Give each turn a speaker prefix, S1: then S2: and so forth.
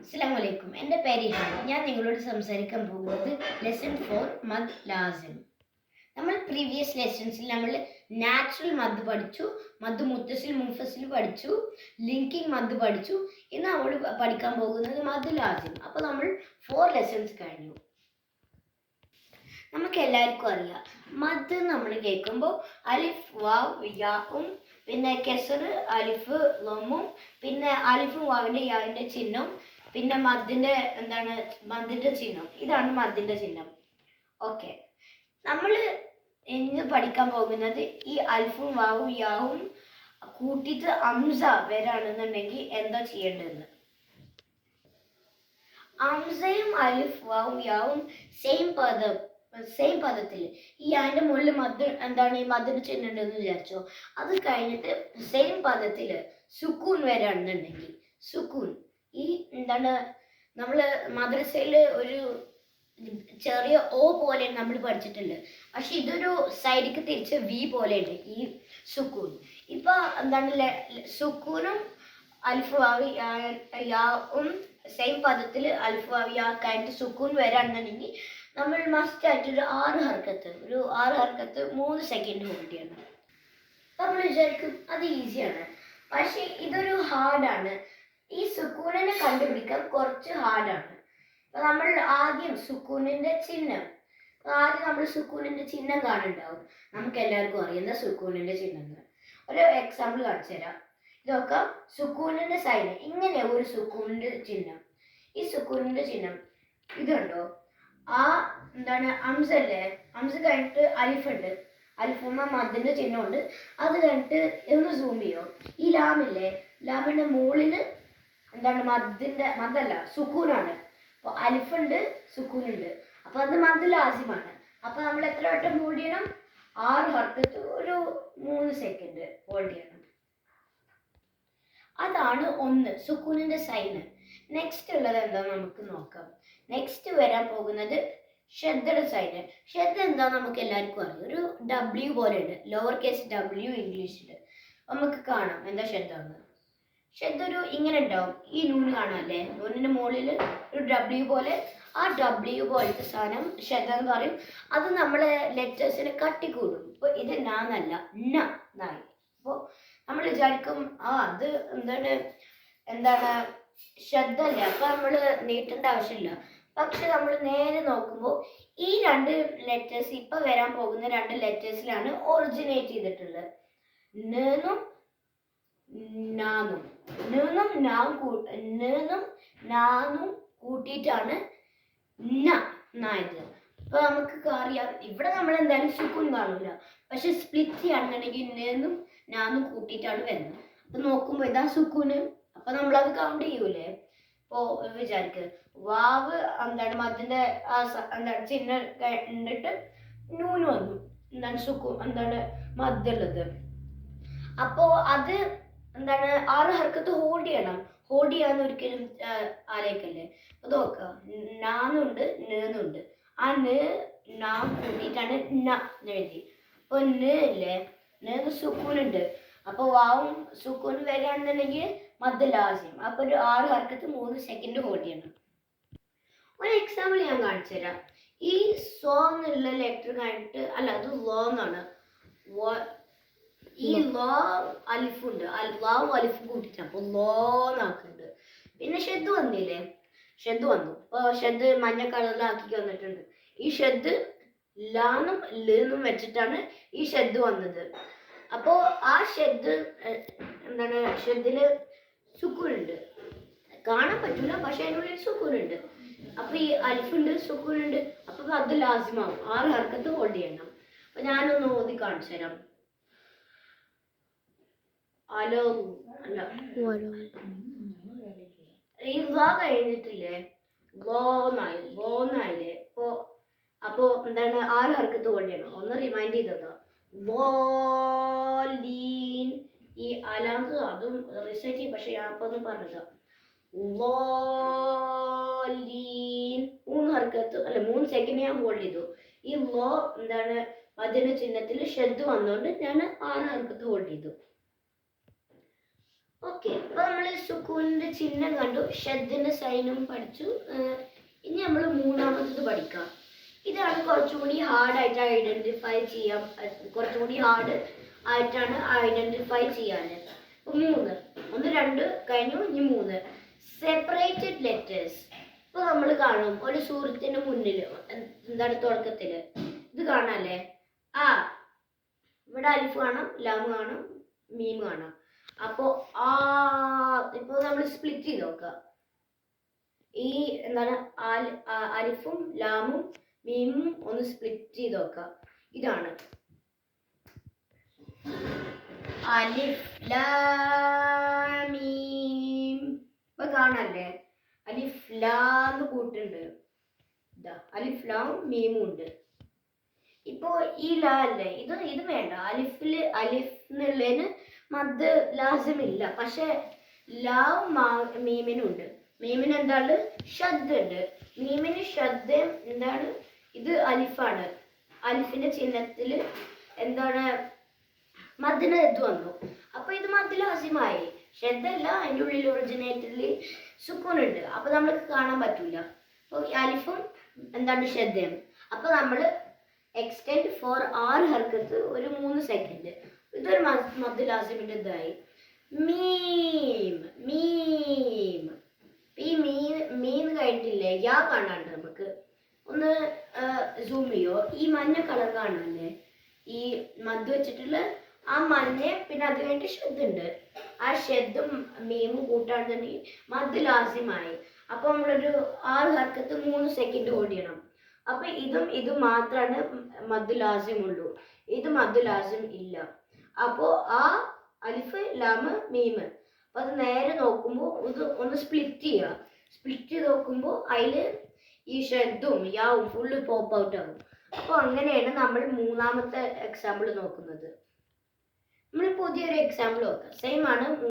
S1: അസ്സലാമു അലൈക്കും. എൻ്റെ പേര് ഇഹാൻ. ഞാൻ നിങ്ങളോട് സംസാരിക്കാൻ പോകുന്നത് ലെസൺ 4 മദ് ലാസിം. നമ്മൾ പ്രീവിയസ് ലെസൺസിൽ നമ്മൾ നാച്ചുറൽ മദ് പഠിച്ചു, മദ് മുത്തസിൽ മുൻഫസിൽ പഠിച്ചു, ലിങ്കിങ് മദ് പഠിച്ചു. ഇന്ന് നമ്മൾ പഠിക്കാൻ പോകുന്നത് മദ് ലാസിം. അപ്പോൾ നമ്മൾ 4 ലെസൺസ് കഴിഞ്ഞു. നമുക്ക് എല്ലാവർക്കും അറിയാം, മദ് നമ്മൾ കേൾക്കുമ്പോൾ അലിഫ് വാവ് യാവും പിന്നെ കെസർ അലിഫ് ലൊമ്മും പിന്നെ അലിഫും വാവിൻ്റെ യാവിൻ്റെ ചിഹ്നം പിന്നെ മദ്ദിന്റെ ചിഹ്നം. ഇതാണ് മദ്ദിന്റെ ചിഹ്നം. ഓക്കെ, നമ്മൾ ഇന്ന് പഠിക്കാൻ പോകുന്നത് ഈ അൽഫും വാവും യാവും കൂട്ടിയിട്ട് അംസ വരാണെന്നുണ്ടെങ്കിൽ എന്താ ചെയ്യേണ്ടതെന്ന്. അംസയും അലിഫ് വാവും യാവും സെയിം പദത്തിൽ ഈ അതിന്റെ മുകളിൽ ഈ മദ്ദിന്റെ ചിഹ്നം ഉണ്ടെന്ന് വിചാരിച്ചോ. അത് കഴിഞ്ഞിട്ട് സെയിം പദത്തിൽ സുക്കൂൻ വരാണെന്നുണ്ടെങ്കിൽ സുക്കൂൻ ഈ നമ്മൾ മദ്രസയിൽ ഒരു ചെറിയ ഓ പോലെ നമ്മൾ പഠിച്ചിട്ടുണ്ട്, പക്ഷെ ഇതൊരു സൈഡിക്ക് തിരിച്ച് വി പോലെയുണ്ട് ഈ സുക്കൂൻ. ഇപ്പൊ സുക്കൂനും അൽഫ് വാവി യാവും സെയിം പദത്തിൽ അൽഫ് വാവി യാ കഴിഞ്ഞിട്ട് സുക്കൂൻ വരാണെന്നുണ്ടെങ്കിൽ നമ്മൾ മസ്റ്റ് ആയിട്ട് ഒരു 6 ഹർക്കത്ത് 3 സെക്കൻഡ് ഹോൾഡ് ചെയ്യണം. നമ്മൾ വിചാരിക്കും അത് ഈസിയാണ്, പക്ഷെ ഇതൊരു ഹാർഡാണ്. ഈ സുക്കൂണിനെ കണ്ടുപിടിക്കാൻ കുറച്ച് ഹാർഡാണ്. നമ്മൾ ആദ്യം സുക്കൂണിന്റെ ചിഹ്നം കാണുന്നുണ്ടാവും. നമുക്ക് എല്ലാവർക്കും അറിയാം എന്താ സുക്കൂണിന്റെ ചിഹ്നം. ഒരു എക്സാമ്പിൾ കാണിച്ചു തരാം. ഇതൊക്കെ സുക്കൂണിന്റെ സൈഡ് ഇങ്ങനെ ഒരു സുക്കൂണിന്റെ ചിഹ്നം. ഈ സുക്കൂണിന്റെ ചിഹ്നം ഇതുണ്ടോ? അംസല്ലേ, അംസ കഴിഞ്ഞിട്ട് അലിഫുണ്ട്, അലിഫുമ്മ മദ്ദിന്റെ ചിഹ്നമുണ്ട്. അത് കഴിഞ്ഞിട്ട് ഒന്ന് സൂം ചെയ്യോ, ഈ ലാമില്ലേ, ലാമിന്റെ മുകളിൽ മദ്ദല്ല സുക്കൂനാണ്. അപ്പോൾ അലിഫുണ്ട് സുക്കൂനുണ്ട്, അപ്പൊ അത് മദ് ലാസിമാണ്. അപ്പൊ നമ്മൾ എത്ര വട്ടം ഹോൾഡ് ചെയ്യണം? 6 ഹർക്കത്ത് ഒരു 3 സെക്കൻഡ് ഹോൾഡ് ചെയ്യണം. അതാണ് ഒന്ന് സുക്കൂനിന്റെ സൈന്. നെക്സ്റ്റ് ഉള്ളത് എന്താ നമുക്ക് നോക്കാം. നെക്സ്റ്റ് വരാൻ പോകുന്നത് ഷദ്ദയുടെ സൈന്. ഷദ്ദ എന്താ നമുക്ക് എല്ലാവർക്കും അറിയാം, ഒരു W പോലെ ഉണ്ട്, ലോവർ കേസ് W ഇംഗ്ലീഷിൽ. നമുക്ക് കാണാം എന്താ ഷദ്ദ. ഷദ്ദ ഒരു ഇങ്ങനെ ഉണ്ടാവും. ഈ നൂന് കാണാല്ലേ, നൂനിന്റെ മുകളിൽ ഒരു W പോലെ, ആ W പോലത്തെ സാധനം ഷദ്ദ എന്ന് പറയും. അത് നമ്മളെ ലെറ്റേഴ്സിനെ കട്ടിക്കൂടും. ഇപ്പൊ ഇത് നാന്നല്ല നായി. അപ്പോൾ നമ്മൾ വിചാരിക്കും അത് എന്താണ് ഷദ്ദ അല്ലേ, അപ്പൊ നമ്മൾ നീട്ടേണ്ട ആവശ്യമില്ല. പക്ഷെ നമ്മൾ നേരെ നോക്കുമ്പോൾ ഈ 2 ലെറ്റേഴ്സ് ഇപ്പൊ വരാൻ പോകുന്ന 2 ലെറ്റേഴ്സിലാണ് ഒറിജിനേറ്റ് ചെയ്തിട്ടുള്ളത്. നും നാന്നും കൂട്ടിയിട്ടാണ് നായത്. അപ്പൊ നമുക്ക് അറിയാം ഇവിടെ നമ്മൾ എന്തായാലും സുക്കൂൻ കാണില്ല, പക്ഷെ സ്പ്ലിറ്റ് ചെയ്യുകയാണെന്നുണ്ടെങ്കിൽ നേന്നും നാന്നും കൂട്ടിയിട്ടാണ് വരുന്നത്. അപ്പൊ നോക്കുമ്പോ ഇതാ സുക്കൂന്, അപ്പൊ നമ്മളത് കൗണ്ട് ചെയ്യൂലേ. ഇപ്പോ വിചാരിക്ക് വാവ് മദ്ദിന്റെ ചിഹ്നം കണ്ടിട്ട് നൂന് വന്നു, മദ്ദുള്ളത്. അപ്പോ അത് 6 ഹർക്കത്ത് ഹോൾഡ് ചെയ്യണം. ഹോൾഡ് ചെയ്യാന്ന് ഒരിക്കലും ആലോചിക്കല്ലേ. അപ്പൊ നോക്കുക, നാന്നുണ്ട് നേന്നുണ്ട്, ആ നാം കൂട്ടിയിട്ടാണ് എഴുതി. അപ്പൊ ഇല്ലേ, നേന്ന് സുക്കൂനുണ്ട്. അപ്പൊ വാവും സുക്കൂന് വരികയാണെന്നുണ്ടെങ്കിൽ മദ് ലാസിം. അപ്പൊ ഒരു 6 ഹർക്കത്ത് 3 സെക്കൻഡ് ഹോൾഡ് ചെയ്യണം. ഒരു എക്സാമ്പിൾ ഞാൻ കാണിച്ചു തരാം. ഈ സോ എന്നുള്ള ലെറ്റർ കഴിഞ്ഞിട്ട് അത് ലോ എന്നാണ്. ഈ ലോ അലിഫുണ്ട്, ലാവും അലിഫും കൂട്ടിട്ടാണ്, അപ്പൊ ലോ എന്നാക്കുന്നുണ്ട്. പിന്നെ ഷെദ് വന്നില്ലേ, ഷെദ് വന്നു. അപ്പൊ ഷെദ് മഞ്ഞ കളറിലാക്കി വന്നിട്ടുണ്ട്. ഈ ഷെദ് ലാന്നും ലെന്നും വെച്ചിട്ടാണ് ഈ ഷെദ് വന്നത്. അപ്പോ ആ ഷെദ് ഷെദില് സുക്കൂനുണ്ട്, കാണാൻ പറ്റൂല, പക്ഷെ അതിനുള്ളിൽ സുക്കൂനുണ്ട്. അപ്പൊ ഈ അലിഫുണ്ട് സുക്കൂനുണ്ട്, അപ്പൊ അത് ലാസിമാവും. 6 ഹർക്കത്ത് ഹോൾഡ് ചെയ്യണം. അപ്പൊ ഞാനൊന്ന് ഓതി കാണിച്ചു തരാം. ഈ വാ കഴിഞ്ഞിട്ടില്ലേ, ലോന്നായില്ലേ. അപ്പോ 6 ഹർക്കത്ത് ഹോൾഡ് ചെയ്യണം. ഒന്ന് റിമൈൻഡ് ചെയ്തതാ. ഈ അലാന്ത് അതും റിസൈറ്റ് ചെയ്യും, പക്ഷെ ഞാൻ അപ്പൊ ഒന്നും പറഞ്ഞതാ. 3 ഹർക്കത്ത് 3 സെക്കൻഡ് ഞാൻ ഹോൾഡ് ചെയ്തു. ഈ ലോ മദ്ദിന്റെ ചിഹ്നത്തിൽ ഷെദ് വന്നോണ്ട് ഞാൻ 6 ഹർക്കത്ത് ഹോൾഡ് ചെയ്തു. ഓക്കെ, അപ്പൊ നമ്മൾ സുക്കൂണിന്റെ ചിഹ്നം കണ്ടു, ഷദ്ദിന്റെ സൈനും പഠിച്ചു. ഇനി നമ്മൾ മൂന്നാമത്തത് പഠിക്കാം. ഇതാണ് കുറച്ചുകൂടി ഹാർഡായിട്ട് ഐഡന്റിഫൈ ചെയ്യാൻ, കുറച്ചുകൂടി ഹാർഡ് ആയിട്ടാണ് ഐഡന്റിഫൈ ചെയ്യാൻ. അപ്പൊ 3, 1, 2 കഴിഞ്ഞു, ഇനി 3 സെപ്പറേറ്റഡ് ലെറ്റേഴ്സ്. ഇപ്പൊ നമ്മൾ കാണും ഒരു സുഹൃത്തിന്റെ മുന്നിൽ എന്താണ് തുടക്കത്തില് ഇത് കാണാല്ലേ, ആ ഇവിടെ അലിഫ് കാണാം, ലാം കാണാം, മീം കാണാം. അപ്പോ ആ ഇപ്പൊ നമ്മൾ സ്പ്ലിറ്റ് ചെയ്ത് നോക്കാം. ഈ എന്താണ് അലിഫും ലാമും മീമും ഒന്ന് സ്പ്ലിറ്റ് ചെയ്ത് നോക്കാം. ഇതാണ് അലിഫ് ലാം മീം. ഇപ്പൊ കാണല്ലേ, അലിഫ് ലാന്ന് കൂട്ടുണ്ട്, ഇതാ അലിഫ് ലാം മീമും ഉണ്ട്. ഇപ്പോ ഈ ലാ അല്ലേ, ഇത് വേണ്ട. അലിഫ് എന്നുള്ളതിന് മദ് ലാസിമില്ല, പക്ഷെ ലാവും മീമിനും ഉണ്ട്. മീമിന് എന്താണ് ഷദ് ഉണ്ട്, മീമിന് ഷദ് എന്താണ്, ഇത് അലിഫാണ്. അലിഫിന്റെ ചിഹ്നത്തില് എന്താണ് മദ്ദിന് ഇത് വന്നു, അപ്പൊ ഇത് മദ് ലാസിമായി. ഷദ്ദല്ല, അതിൻ്റെ ഉള്ളിൽ ഒറിജിനേറ്ററിൽ സുക്കൂൺ ഉണ്ട്, അപ്പൊ നമ്മൾക്ക് കാണാൻ പറ്റൂല. അപ്പൊ അലിഫും എന്താണ് ഷദ്ദയും. അപ്പൊ നമ്മള് എക്സ്റ്റെൻഡ് ഫോർ 6 ഹർക്കത്ത് ഒരു 3 സെക്കൻഡ്. ഇതൊരു മദ് ലാസിമിന്റെ ഇതായി. മീം മീം. ഈ മീൻ കഴിഞ്ഞിട്ടില്ലേ, യാ കാണാണ്ട് നമുക്ക് ഒന്ന് സൂം ചെയ്യോ. ഈ മഞ്ഞ കളർ കാണാല്ലേ, ഈ മദ് വെച്ചിട്ടുള്ള ആ മഞ്ഞ, പിന്നെ അത് കഴിഞ്ഞിട്ട് ഷദ്ദുണ്ട്. ആ ഷദ്ദും മീമും കൂട്ടാണെന്നുണ്ടെങ്കിൽ മദ് ലാസിമായി. അപ്പൊ നമ്മളൊരു 6 ഹർക്കത്ത് 3 സെക്കൻഡ് ഓടിയണം. അപ്പൊ ഇതും മാത്രമാണ് മദ് ലാസിം ഉള്ളൂ, ഇത് മദ് ലാസിം ഇല്ല. അപ്പോ ആ അലിഫ് ലാമ് മീമ്, അപ്പൊ അത് നേരെ നോക്കുമ്പോൾ ഇത് ഒന്ന് സ്പ്ലിറ്റ് ചെയ്യുക. സ്പ്ലിറ്റ് ചെയ്ത് നോക്കുമ്പോൾ അതില് ഈ ഷദ്ദും യാവും ഫുള്ള് പോപ്പ് ഔട്ട് ആകും. അപ്പോൾ അങ്ങനെയാണ് നമ്മൾ മൂന്നാമത്തെ എക്സാമ്പിൾ നോക്കുന്നത്. നമ്മൾ പുതിയൊരു എക്സാമ്പിൾ നോക്കാം. സെയിം ആണ്.